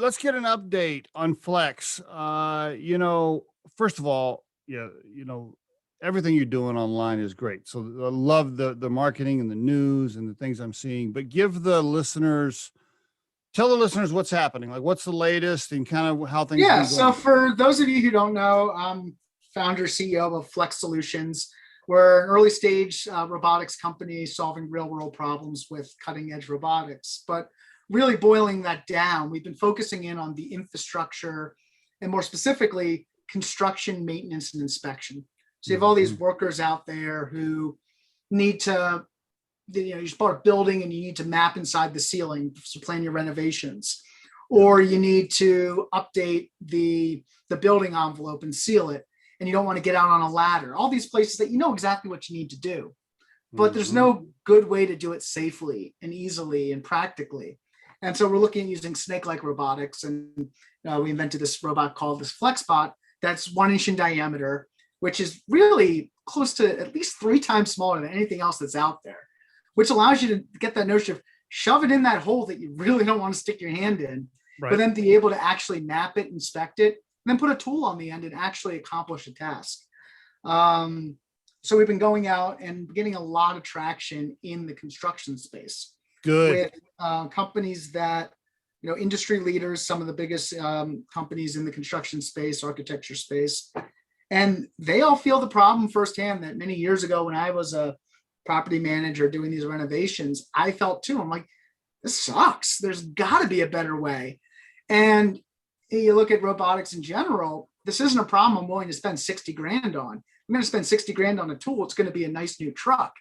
Let's get an update on Flex. First of all, yeah, everything you're doing online is great. So I love the marketing and the news and the things I'm seeing. But tell the listeners what's happening. Like, what's the latest and kind of how things Yeah. been So going. for those of you who don't know, I'm founder CEO of FLX Solutions. We're an early stage robotics company solving real world problems with cutting edge robotics. But really boiling that down, we've been focusing in on the infrastructure and more specifically, construction, maintenance, and inspection. So you have all these workers out there who need to, you just bought a building and you need to map inside the ceiling to plan your renovations, or you need to update the building envelope and seal it, and you don't want to get out on a ladder. All these places that you know exactly what you need to do, but there's no good way to do it safely and easily and practically. And so we're looking at using snake-like robotics, and we invented this robot called this FLX BOT that's 1 inch in diameter, which is really close to at least 3 times smaller than anything else that's out there, which allows you to get that notion of shove it in that hole that you really don't want to stick your hand in, right, but then be able to actually map it, inspect it, and then put a tool on the end and actually accomplish a task. So we've been going out and getting a lot of traction in the construction space. Good. With companies that, industry leaders, some of the biggest companies in the construction space, architecture space, and they all feel the problem firsthand that many years ago when I was a property manager doing these renovations, I felt too. I'm like, this sucks. There's got to be a better way. And you look at robotics in general, this isn't a problem I'm willing to spend 60 grand on. I'm going to spend 60 grand on a tool. It's going to be a nice new truck,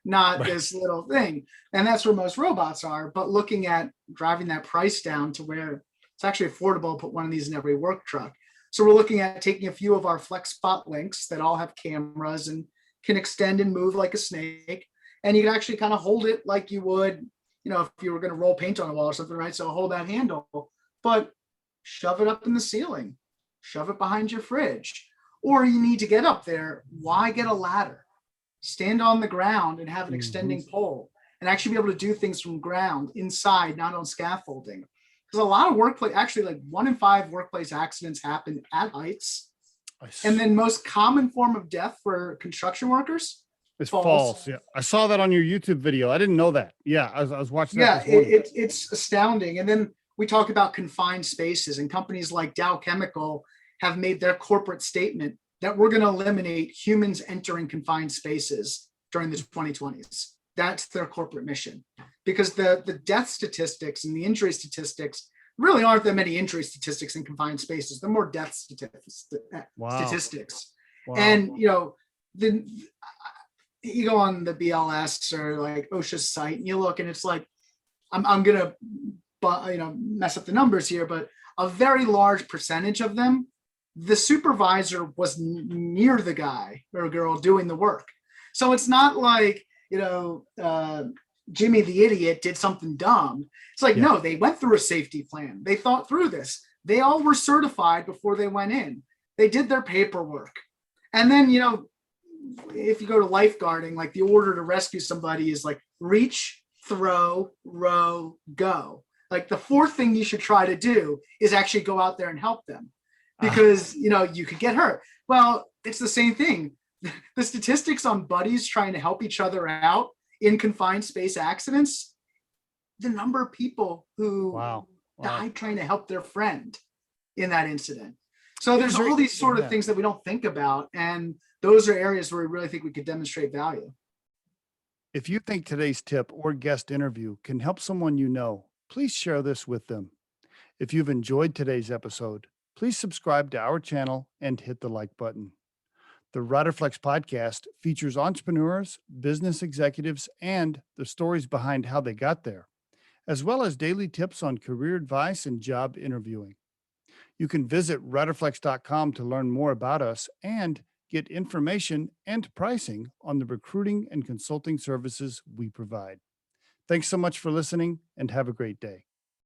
not right, this little thing. And that's where most robots are. But looking at driving that price down to where it's actually affordable to put one of these in every work truck. So we're looking at taking a few of our FLX BOT links that all have cameras and can extend and move like a snake. And you can actually kind of hold it like you would, if you were going to roll paint on a wall or something, right? So hold that handle, but shove it up in the ceiling, shove it behind your fridge. Or you need to get up there. Why get a ladder? Stand on the ground and have an extending pole and actually be able to do things from ground inside, not on scaffolding. Because a lot of workplace, actually like 1 in 5 workplace accidents happen at heights. And then most common form of death for construction workers is falls. Yeah, I saw that on your YouTube video. I didn't know that. Yeah, I was watching that. Yeah, it's astounding. And then we talk about confined spaces, and companies like Dow Chemical have made their corporate statement that we're going to eliminate humans entering confined spaces during the 2020s. That's their corporate mission, because the death statistics and the injury statistics really aren't that many injury statistics in confined spaces. They're more death statistics. Wow. And, then you go on the BLS or like OSHA's site and you look and it's like, I'm going to, mess up the numbers here, but a very large percentage of them, the supervisor was near the guy or girl doing the work. So it's not like, Jimmy the idiot did something dumb. It's like, no, they went through a safety plan. They thought through this. They all were certified before they went in. They did their paperwork. And then, if you go to lifeguarding, like the order to rescue somebody is like reach, throw, row, go. Like the 4th thing you should try to do is actually go out there and help them, because, you could get hurt. Well, it's the same thing. The statistics on buddies trying to help each other out in confined space accidents, the number of people who died trying to help their friend in that incident. So there's all these sort of things that we don't think about. And those are areas where we really think we could demonstrate value. If you think today's tip or guest interview can help someone please share this with them. If you've enjoyed today's episode, please subscribe to our channel and hit the like button. The Riderflex podcast features entrepreneurs, business executives, and the stories behind how they got there, as well as daily tips on career advice and job interviewing. You can visit riderflex.com to learn more about us and get information and pricing on the recruiting and consulting services we provide. Thanks so much for listening, and have a great day.